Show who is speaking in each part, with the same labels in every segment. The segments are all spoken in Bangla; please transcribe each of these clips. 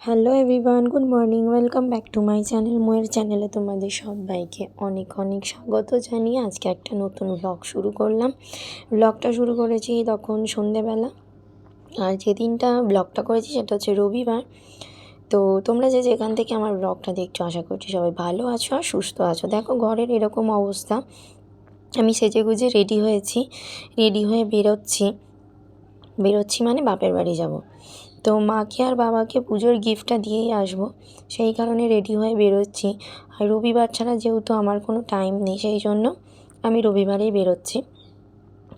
Speaker 1: Hello everyone, good morning, welcome back to my channel. মোয়ের চ্যানেলে তোমাদের সবাইকে অনেক অনেক স্বাগত জানিয়ে আজকে একটা নতুন ব্লগ শুরু করলাম। ব্লগটা শুরু করেছি তখন সন্ধেবেলা, আর যেদিনটা ব্লগটা করেছি সেটা হচ্ছে রবিবার। তো তোমরা যে যেখান থেকে আমার ব্লগটা দেখছো আশা করছি সবাই ভালো আছো আর সুস্থ আছো। দেখো ঘরের এরকম অবস্থা, আমি সেজেগুজে রেডি হয়েছি, রেডি হয়ে বেরোচ্ছি মানে বাপের বাড়ি যাব। তো মাকে আর বাবাকে পুজোর গিফটটা দিয়েই আসবো, সেই কারণে রেডি হয়ে বেরোচ্ছি। আর রবিবার ছাড়া যেহেতু আমার কোনো টাইম নেই, সেই জন্য আমি রবিবারেই বেরোচ্ছি।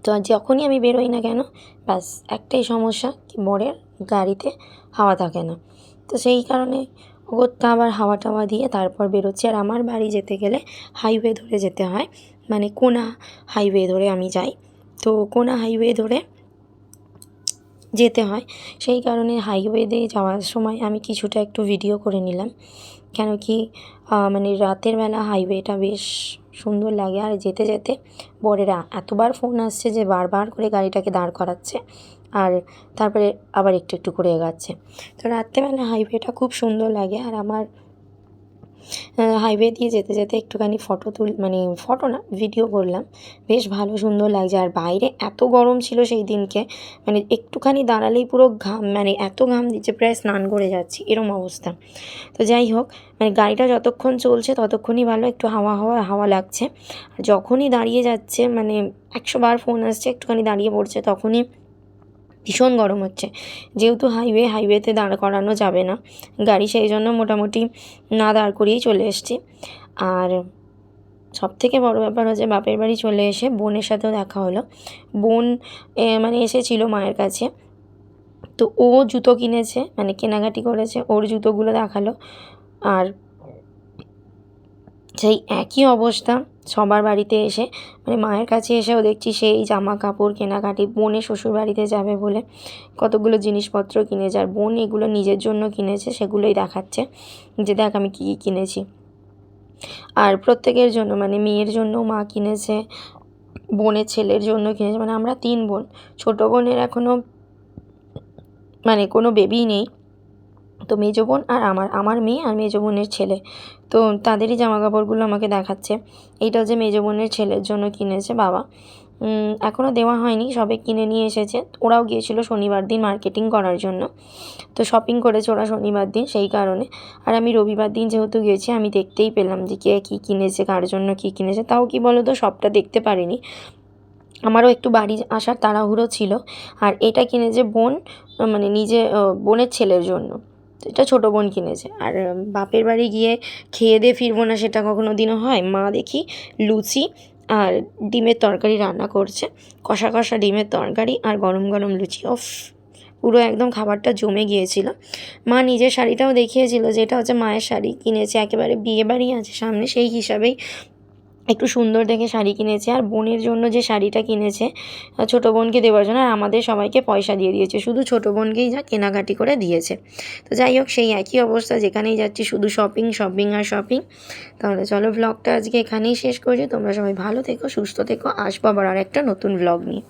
Speaker 1: তো যখনই আমি বেরোই না কেন, ব্যাস একটাই সমস্যা, কি বরের গাড়িতে হাওয়া থাকে না। তো সেই কারণে অগত্যা আবার হাওয়া টাওয়া দিয়ে তারপর বেরোচ্ছি। আর আমার বাড়ি যেতে গেলে হাইওয়ে ধরে যেতে হয়, মানে কোনা হাইওয়ে ধরে আমি যাই। তো কোনা হাইওয়ে ধরে যেতে হয়, সেই কারণে হাইওয়ে দিয়ে যাওয়ার সময় আমি কিছুটা একটু ভিডিও করে নিলাম। কেন কি মানে রাতের বেলা হাইওয়েটা বেশ সুন্দর লাগে। আর যেতে যেতে বরেরা এতবার ফোন আসছে যে বারবার করে গাড়িটাকে দাঁড় করাচ্ছে আর তারপরে আবার একটু একটু করে এগাচ্ছে। তো রাত্রেবেলা হাইওয়েটা খুব সুন্দর লাগে। আর আমার হাইওয়ে দিয়ে যেতে যেতে একটুখানি ফটো না, ভিডিও করলাম, বেশ ভালো সুন্দর লাগছে। আর বাইরে এত গরম ছিল সেই দিনকে, মানে একটুখানি দাঁড়ালেই পুরো ঘাম, মানে এত ঘাম দিচ্ছে প্রায় স্নান করে যাচ্ছি এরম অবস্থা। তো যাই হোক, মানে গাড়িটা যতক্ষণ চলছে ততক্ষণই ভালো, একটু হাওয়া লাগছে। আর যখনই দাঁড়িয়ে যাচ্ছে, মানে 100 বার ফোন আসছে, একটুখানি দাঁড়িয়ে পড়ছে, তখনই ভীষণ গরম হচ্ছে। যেহেতু হাইওয়েতে দাঁড় করানো যাবে না গাড়ি, সেই জন্য মোটামুটি না দাঁড় করিয়েই চলে এসেছি। আর সবথেকে বড় ব্যাপার হচ্ছে বাপের বাড়ি চলে এসে বোনের সাথেও দেখা হলো। বোন মানে এসেছিলো মায়ের কাছে। তো ও জুতো কিনেছে, মানে কেনাকাটি করেছে, ওর জুতোগুলো দেখালো। আর সেই একই অবস্থা সবার বাড়িতে এসে, মানে মায়ের কাছে এসেও দেখছি সেই জামা কাপড় কেনাকাটি। বোনের শ্বশুর বাড়িতে যাবে বলে কতগুলো জিনিসপত্র কিনেছে, আর বোন এগুলো নিজের জন্য কিনেছে, সেগুলোই দেখাচ্ছে যে দেখ আমি কী কী কিনেছি। আর প্রত্যেকের জন্য, মানে মেয়ের জন্য মা কিনেছে, বোনের ছেলের জন্য কিনেছে, মানে আমরা 3 বোন। ছোটো বোনের এখনও মানে কোনো বেবি নেই। তো মেজো বোন আর আমার মেয়ে আর মেজো বোনের ছেলে, তো তাদেরই জামা কাপড়গুলো আমাকে দেখাচ্ছে। এইটা হচ্ছে মেজো বোনের ছেলের জন্য কিনেছে বাবা, এখনও দেওয়া হয়নি, সবে কিনে নিয়ে এসেছে। ওরাও গিয়েছিলো শনিবার দিন মার্কেটিং করার জন্য, তো শপিং করেছে ওরা শনিবার দিন, সেই কারণে। আর আমি রবিবার দিন যেহেতু গেছি, আমি দেখতেই পেলাম যে কে কী কিনেছে, কার জন্য কী কিনেছে। তাও কি বলো তো, সবটা দেখতে পারিনি, আমারও একটু বাড়ি আসার তাড়াহুড়ো ছিল। আর এটা কিনেছে বোন, মানে বোনের ছেলের জন্য। এটা ছোটো বোন কিনেছে। আর বাপের বাড়ি গিয়ে খেয়ে দিয়ে ফিরবো না সেটা কখনো দিনও হয়। মা দেখি লুচি আর ডিমের তরকারি রান্না করছে, কষা কষা ডিমের তরকারি আর গরম গরম লুচি। পুরো একদম খাবারটা জমে গিয়েছিল। মা নিজের শাড়িটাও দেখিয়েছিল, যেটা হচ্ছে মায়ের শাড়ি কিনেছে, একেবারে বিয়ে বাড়ি আছে সামনে, সেই হিসাবেই একটু সুন্দর দেখে শাড়ি কিনেছে। আর বোনের জন্য যে শাড়িটা কিনেছে ছোটো বোনকে দেওয়ার জন্য, আর আমাদের সবাইকে পয়সা দিয়ে দিয়েছে, শুধু ছোটো বোনকেই যা কেনাকাটি করে দিয়েছে। তো যাই হোক, সেই একই অবস্থা, যেখানেই যাচ্ছি শুধু শপিং শপিং আর শপিং। তাহলে চলো ব্লগটা আজকে এখানেই শেষ করছি। তোমরা সবাই ভালো থেকো, সুস্থ থেকো, আসবো আবার আর একটা নতুন ব্লগ নিয়ে।